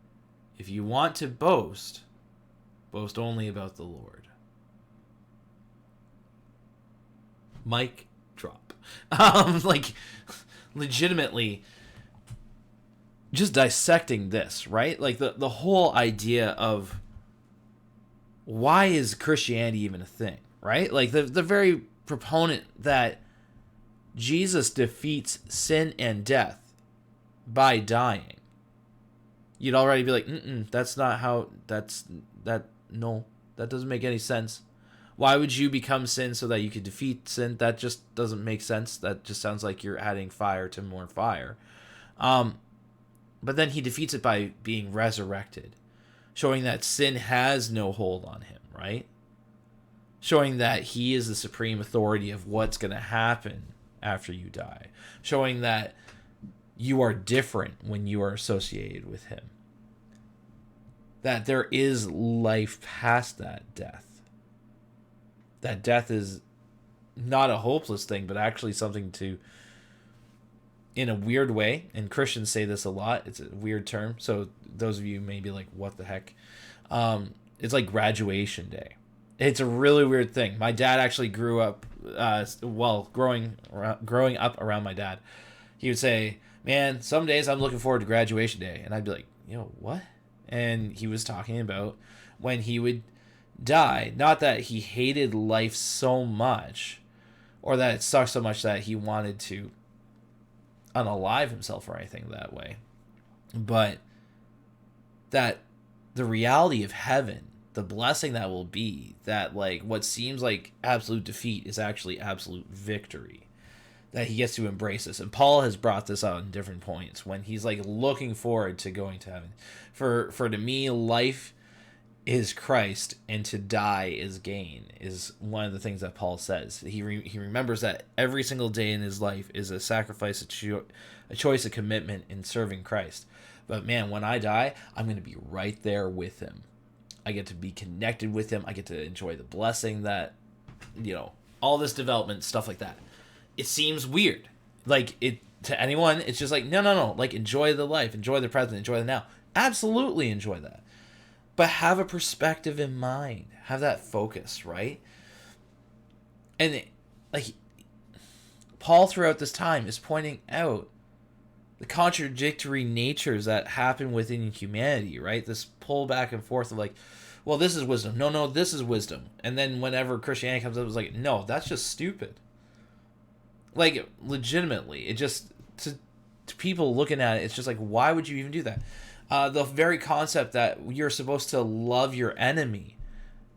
if you want to boast, boast only about the Lord. Mic drop. Legitimately, just dissecting this, right? Like the whole idea of why is Christianity even a thing, right? Like the very proponent that Jesus defeats sin and death by dying. You'd already be like, that's not how, no, that doesn't make any sense. Why would you become sin so that you could defeat sin? That just doesn't make sense. That just sounds like you're adding fire to more fire. But then he defeats it by being resurrected, showing that sin has no hold on him, right? Showing that he is the supreme authority of what's going to happen after you die. Showing that you are different when you are associated with him. That there is life past that death. That death is not a hopeless thing, but actually something to, in a weird way, and Christians say this a lot, it's a weird term, so those of you may be like, what the heck? It's like graduation day. It's a really weird thing. My dad actually grew up, growing up around my dad, he would say, man, some days I'm looking forward to graduation day. And I'd be like, what? And he was talking about when he would die. Not that he hated life so much, or that it sucked so much that he wanted to unalive himself or anything that way, but that the reality of heaven, the blessing that will be, that like what seems like absolute defeat is actually absolute victory, that he gets to embrace this. And Paul has brought this out in different points when he's like looking forward to going to heaven. For to me, life is Christ and to die is gain, is one of the things that Paul says. He remembers that every single day in his life is a sacrifice, a choice, a commitment in serving Christ. But man, when I die, I'm going to be right there with him. I get to be connected with him. I get to enjoy the blessing that, all this development, stuff like that. It seems weird. Like, it to anyone, it's just like, no. Like, enjoy the life, enjoy the present, enjoy the now. Absolutely enjoy that. But have a perspective in mind. Have that focus, right? And, Paul throughout this time is pointing out the contradictory natures that happen within humanity, right? This pull back and forth of like, well, this is wisdom. No, this is wisdom. And then whenever Christianity comes up, it's like, no, that's just stupid. Like, legitimately, it just, to people looking at it, it's just like, why would you even do that? The very concept that you're supposed to love your enemy.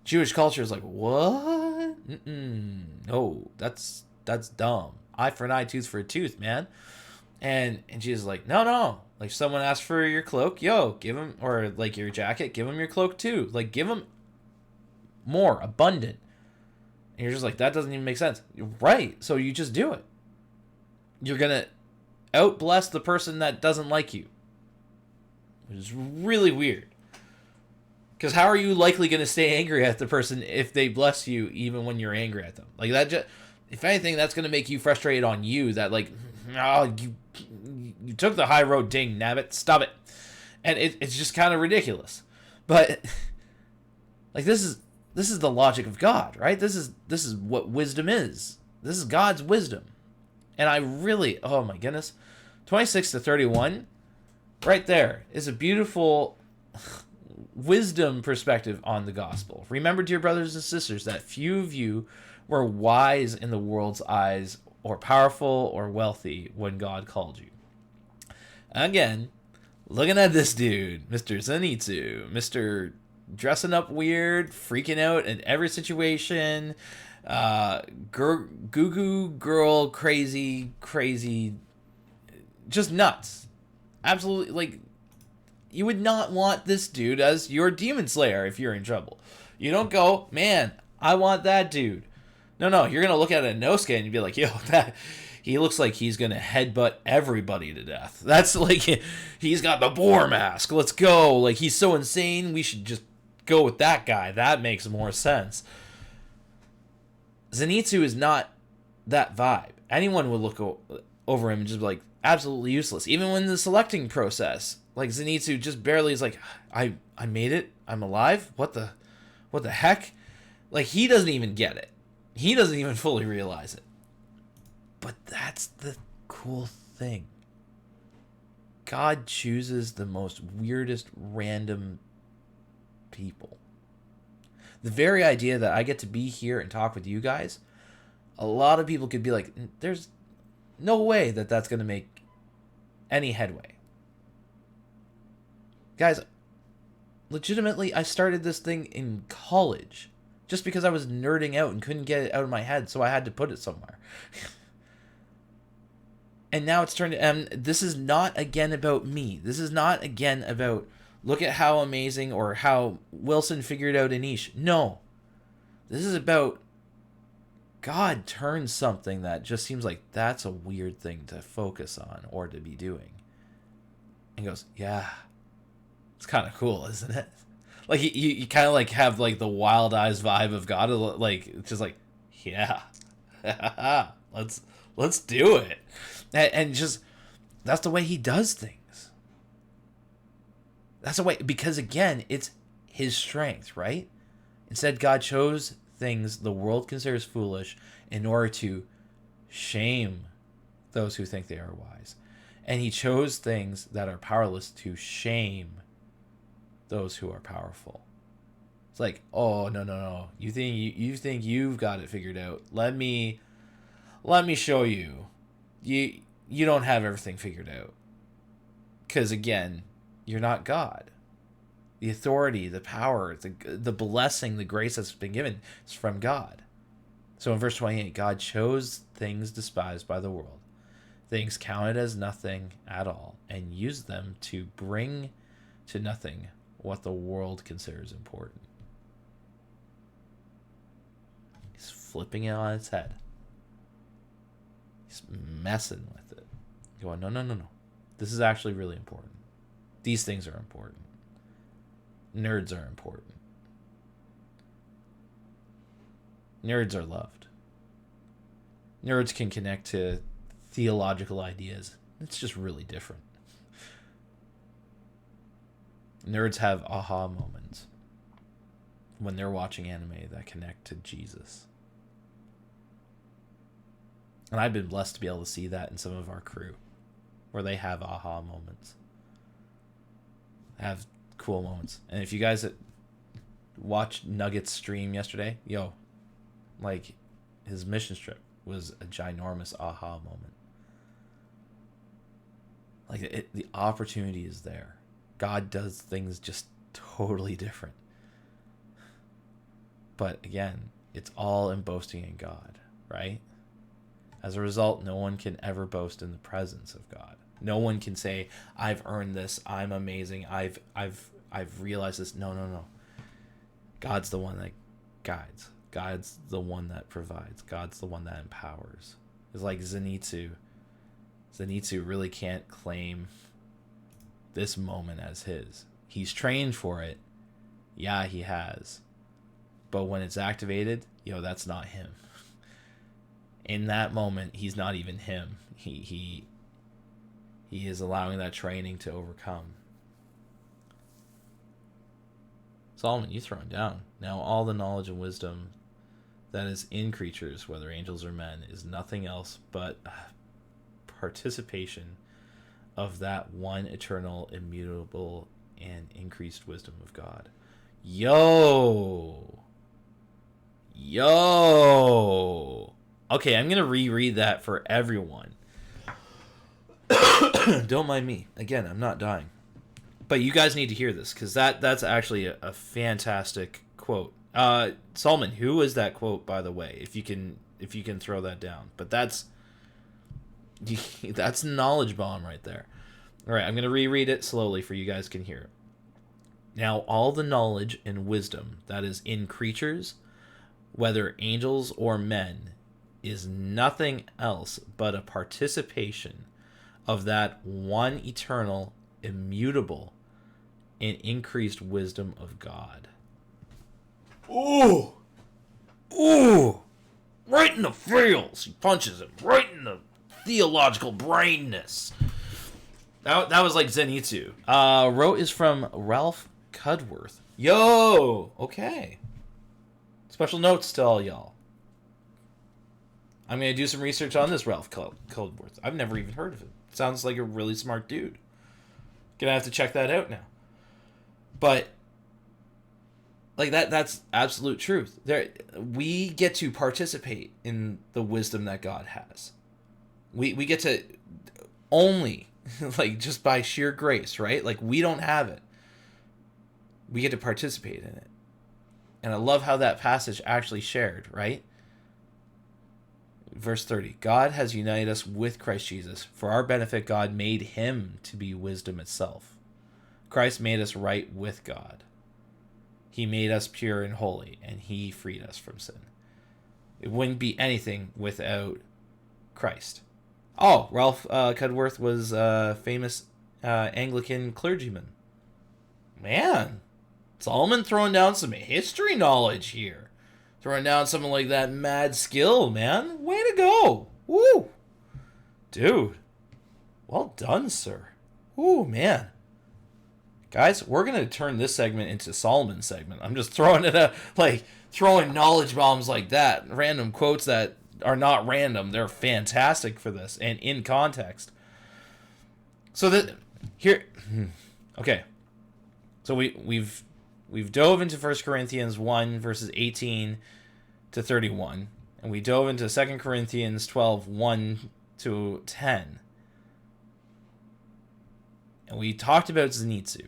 Jewish culture is like, what? No, that's dumb. Eye for an eye, tooth for a tooth, man. And Jesus is like, no. Like, someone asks for your cloak, give him, or like your jacket, give him your cloak too. Like, give him more, abundant. And you're just like, that doesn't even make sense. You're right, so you just do it. You're going to outbless the person that doesn't like you. Which is really weird. Because how are you likely going to stay angry at the person if they bless you even when you're angry at them? Like, that just, if anything, that's going to make you frustrated on you, that like, you took the high road, ding nabbit, stop it. And it's just kind of ridiculous. But like, this is the logic of God, right? This is what wisdom is. This is God's wisdom. And I really, oh my goodness, 26 to 31, right there is a beautiful wisdom perspective on the gospel. Remember, dear brothers and sisters, that few of you were wise in the world's eyes, or powerful or wealthy when God called you. Again, looking at this dude, Mr. Zenitsu, Mr. dressing up weird, freaking out in every situation, goo girl, crazy, just nuts. Absolutely, like, you would not want this dude as your demon slayer if you're in trouble. You don't go, man, I want that dude. No, you're going to look at Inosuke and you'd be like, he looks like he's going to headbutt everybody to death. That's like, he's got the boar mask. Let's go. Like, he's so insane, we should just go with that guy. That makes more sense. Zenitsu is not that vibe. Anyone would look over him and just be like, absolutely useless. Even when the selecting process, like, Zenitsu just barely is like, I made it. I'm alive. What the heck? Like, he doesn't even get it. He doesn't even fully realize it. But that's the cool thing. God chooses the most weirdest random people. The very idea that I get to be here and talk with you guys, a lot of people could be like, there's no way that that's going to make any headway. Guys, legitimately, I started this thing in college. just because I was nerding out and couldn't get it out of my head, so I had to put it somewhere. And now it's turned, and this is not again about me. This is not again about, look at how amazing or how Wilson figured out a niche. No. This is about God turns something that just seems like that's a weird thing to focus on or to be doing. And goes, yeah, it's kind of cool, isn't it? Like, you kind of like have like the Wild Eyes vibe of God. Like, it's just like, yeah, let's do it. And just, that's the way he does things. That's the way, because again, it's his strength, right? Instead, God chose things the world considers foolish in order to shame those who think they are wise. And he chose things that are powerless to shame those who are powerful. It's like, oh, no. You think you've got it figured out. Let me show you. You don't have everything figured out. Because again, you're not God. The authority, the power, the blessing, the grace that's been given is from God. So in verse 28, God chose things despised by the world, things counted as nothing at all, and used them to bring to nothing what the world considers important. He's flipping it on its head. He's messing with it. Going, no. This is actually really important. These things are important. Nerds are important. Nerds are loved. Nerds can connect to theological ideas. It's just really different. Nerds have aha moments when they're watching anime that connect to Jesus. And I've been blessed to be able to see that in some of our crew, where they have aha moments. Have cool moments. And if you guys watched Nugget's stream yesterday, like, his mission trip was a ginormous aha moment. Like, the opportunity is there. God does things just totally different. But again, it's all in boasting in God, right? As a result, no one can ever boast in the presence of God. No one can say, I've earned this, I'm amazing, I've realized this. No. God's the one that guides. God's the one that provides. God's the one that empowers. It's like Zenitsu. Zenitsu really can't claim this moment as his. He's trained for it. Yeah, he has. But when it's activated, that's not him. In that moment, he's not even him. He is allowing that training to overcome. Solomon, you throwing down. Now all the knowledge and wisdom that is in creatures, whether angels or men, is nothing else but participation of that one eternal, immutable, and increased wisdom of God. Yo! Okay, I'm going to reread that for everyone. Don't mind me. Again, I'm not dying. But you guys need to hear this, because that's actually a fantastic quote. Solomon, who is that quote, by the way? If you can throw that down. But that's a knowledge bomb right there. All right, I'm going to reread it slowly for you guys can hear it. Now, all the knowledge and wisdom that is in creatures, whether angels or men, is nothing else but a participation of that one eternal, immutable, and increased wisdom of God. Ooh! Right in the feels. He punches him right in the theological brainness. That was like Zenitsu. Wrote is from Ralph Cudworth. Yo! Okay. Special notes to all y'all. I'm going to do some research on this Ralph Cudworth. I've never even heard of him. Sounds like a really smart dude. Gonna have to check that out now. But like that's absolute truth. We get to participate in the wisdom that God has. We get to only like just by sheer grace, right? Like we don't have it. We get to participate in it. And I love how that passage actually shared, right? Verse 30, God has united us with Christ Jesus. For our benefit, God made him to be wisdom itself. Christ made us right with God. He made us pure and holy, and he freed us from sin. It wouldn't be anything without Christ. Oh, Ralph Cudworth was a famous Anglican clergyman. Man, Solomon throwing down some history knowledge here. Throwing down something like that mad skill, man. Way to go. Woo. Dude. Well done, sir. Woo, man. Guys, we're going to turn this segment into Solomon's segment. I'm just throwing it out, throwing knowledge bombs like that. Random quotes that are not random. They're fantastic for this and in context. So that here, okay. So we've dove into 1 Corinthians 1 verses 18 to 31, and we dove into 2 Corinthians 12 1 to 10, and we talked about Zenitsu.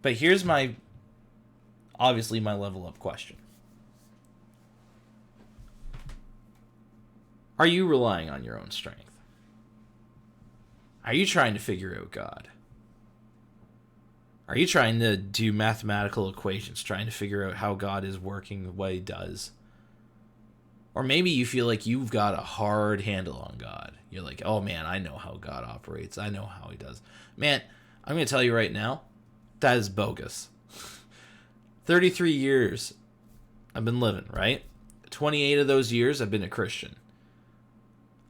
But here's my level up question. Are you relying on your own strength? Are you trying to figure out God? Are you trying to do mathematical equations, trying to figure out how God is working the way he does? Or maybe you feel like you've got a hard handle on God. You're like, oh man, I know how God operates. I know how he does. Man, I'm going to tell you right now, that is bogus. 33 years I've been living, right? 28 of those years I've been a Christian.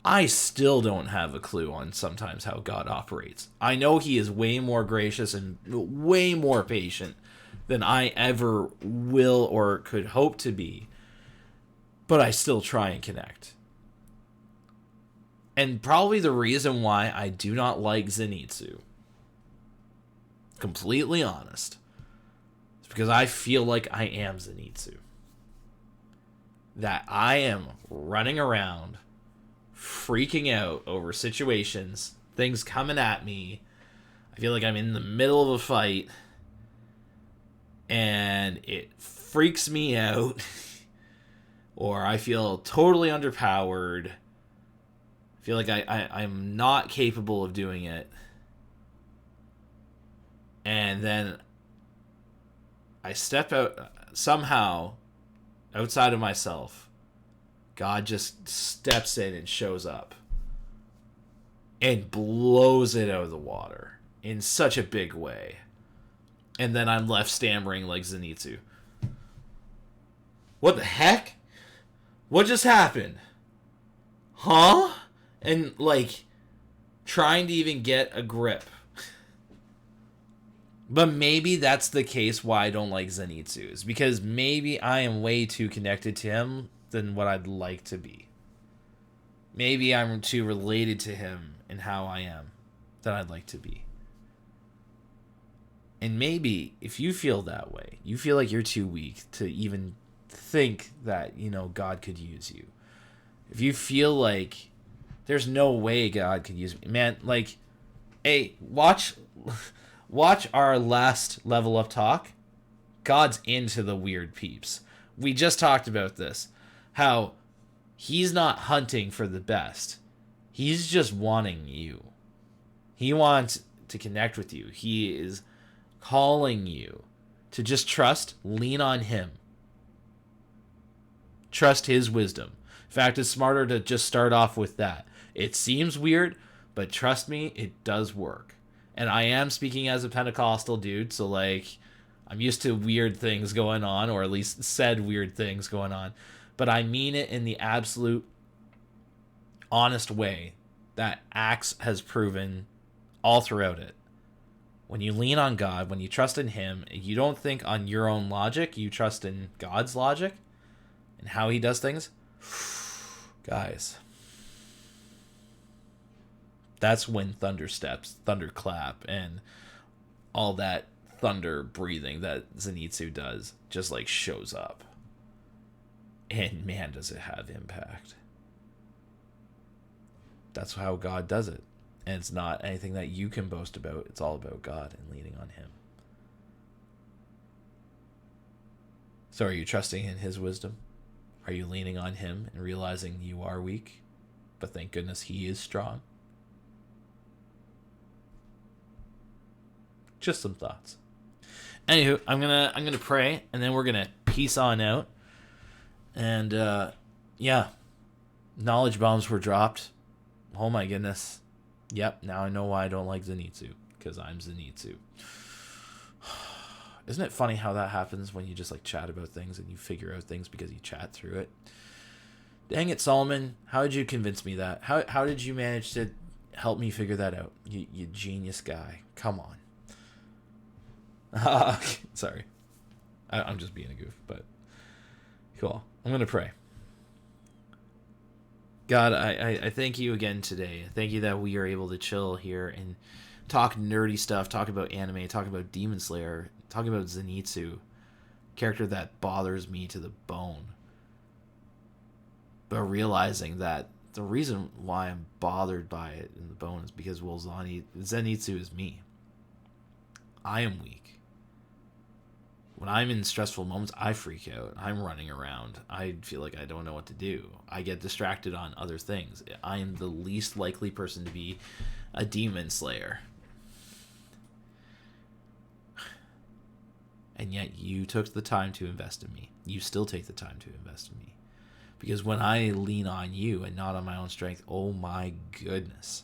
I still don't have a clue on sometimes how God operates. I know he is way more gracious and way more patient than I ever will or could hope to be. But I still try and connect. And probably the reason why I do not like Zenitsu, completely honest, is because I feel like I am Zenitsu. That I am running around freaking out over situations, things coming at me. I feel like I'm in the middle of a fight and it freaks me out, or I feel totally underpowered. I feel like I'm not capable of doing it. And then I step out somehow outside of myself. God just steps in and shows up and blows it out of the water in such a big way. And then I'm left stammering like Zenitsu. What the heck? What just happened? Huh? And trying to even get a grip. But maybe that's the case why I don't like Zenitsu, is because maybe I am way too connected to him than what I'd like to be. Maybe I'm too related to him and how I am than I'd like to be. And maybe if you feel that way, you feel like you're too weak to even think that, God could use you. If you feel like there's no way God could use me, man, hey, watch our last level up talk. God's into the weird peeps. We just talked about this. How he's not hunting for the best. He's just wanting you. He wants to connect with you. He is calling you to just trust, lean on him. Trust his wisdom. In fact, it's smarter to just start off with that. It seems weird, but trust me, it does work. And I am speaking as a Pentecostal dude, so I'm used to weird things going on, or at least said weird things going on. But I mean it in the absolute honest way that Acts has proven all throughout it. When you lean on God, when you trust in him, you don't think on your own logic, you trust in God's logic and how he does things. Guys, that's when thunderclap, and all that thunder breathing that Zenitsu does just shows up. And man, does it have impact. That's how God does it. And it's not anything that you can boast about. It's all about God and leaning on him. So are you trusting in his wisdom? Are you leaning on him and realizing you are weak, but thank goodness he is strong? Just some thoughts. Anywho, I'm gonna pray, and then we're gonna peace on out. And yeah, knowledge bombs were dropped. Oh my goodness. Yep, now I know why I don't like Zenitsu, because I'm Zenitsu. Isn't it funny how that happens when you just like chat about things and you figure out things because you chat through it? Dang it, Solomon. How did you convince me that? How did you manage to help me figure that out? You genius guy. Come on. Sorry. I'm just being a goof, but cool. I'm going to pray. God, I thank you again today. Thank you that we are able to chill here and talk nerdy stuff, talk about anime, talk about Demon Slayer, talk about Zenitsu, character that bothers me to the bone. But realizing that the reason why I'm bothered by it in the bone is because, well, Zenitsu is me. I am weak. When I'm in stressful moments, I freak out. I'm running around. I feel like I don't know what to do. I get distracted on other things. I am the least likely person to be a demon slayer. And yet you took the time to invest in me. You still take the time to invest in me. Because when I lean on you and not on my own strength, oh my goodness.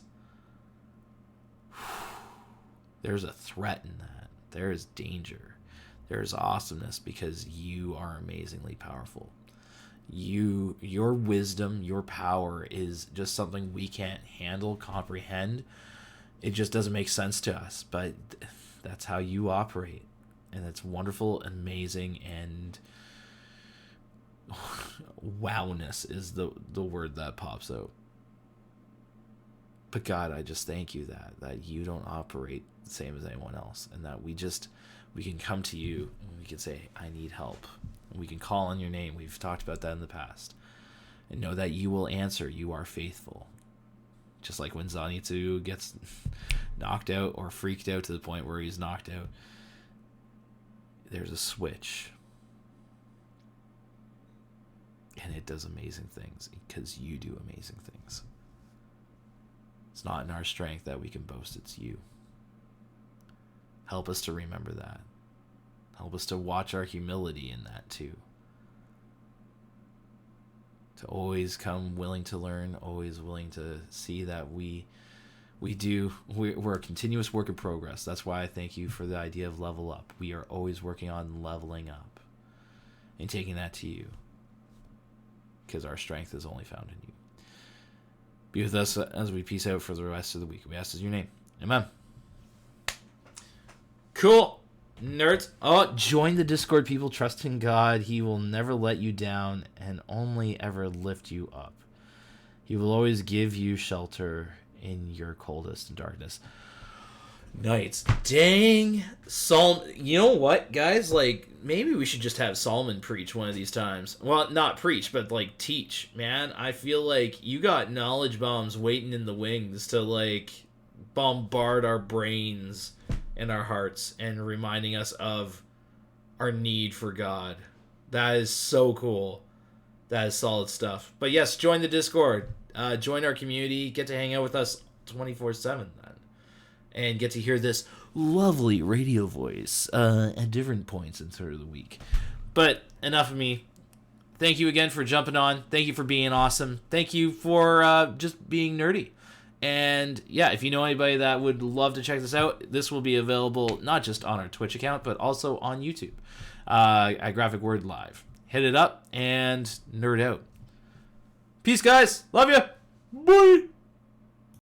There's a threat in that. There is danger. There is awesomeness because you are amazingly powerful. Your wisdom, your power is just something we can't handle, comprehend. It just doesn't make sense to us, but that's how you operate. And it's wonderful, amazing, and wowness is the word that pops out. But God, I just thank you that you don't operate the same as anyone else, and that we can come to you and we can say, I need help. And we can call on your name. We've talked about that in the past. And know that you will answer. You are faithful. Just like when Zenitsu gets knocked out or freaked out to the point where he's knocked out, there's a switch. And it does amazing things because you do amazing things. It's not in our strength that we can boast, it's you. Help us to remember that. Help us to watch our humility in that too. To always come willing to learn, always willing to see that we're a continuous work in progress. That's why I thank you for the idea of level up. We are always working on leveling up and taking that to you. Because our strength is only found in you. Be with us as we peace out for the rest of the week. We ask in your name. Amen. Cool. Nerds. Oh, join the Discord, people. Trust in God. He will never let you down and only ever lift you up. He will always give you shelter in your coldest and darkness nights. Dang. You know what, guys? Like, maybe we should just have Solomon preach one of these times. Well, not preach, but, like, teach. Man, I feel like you got knowledge bombs waiting in the wings to, like, bombard our brains and our hearts and reminding us of our need for God. That is so cool. That is solid stuff. But yes, join the Discord. Join our community. Get to hang out with us 24/7 then. And get to hear this lovely radio voice at different points in sort of the week. But enough of me. Thank you again for jumping on. Thank you for being awesome. Thank you for just being nerdy. And yeah, if you know anybody that would love to check this out, this will be available not just on our Twitch account, but also on YouTube at Graphic Word Live. Hit it up and nerd out. Peace, guys. Love you. Bye.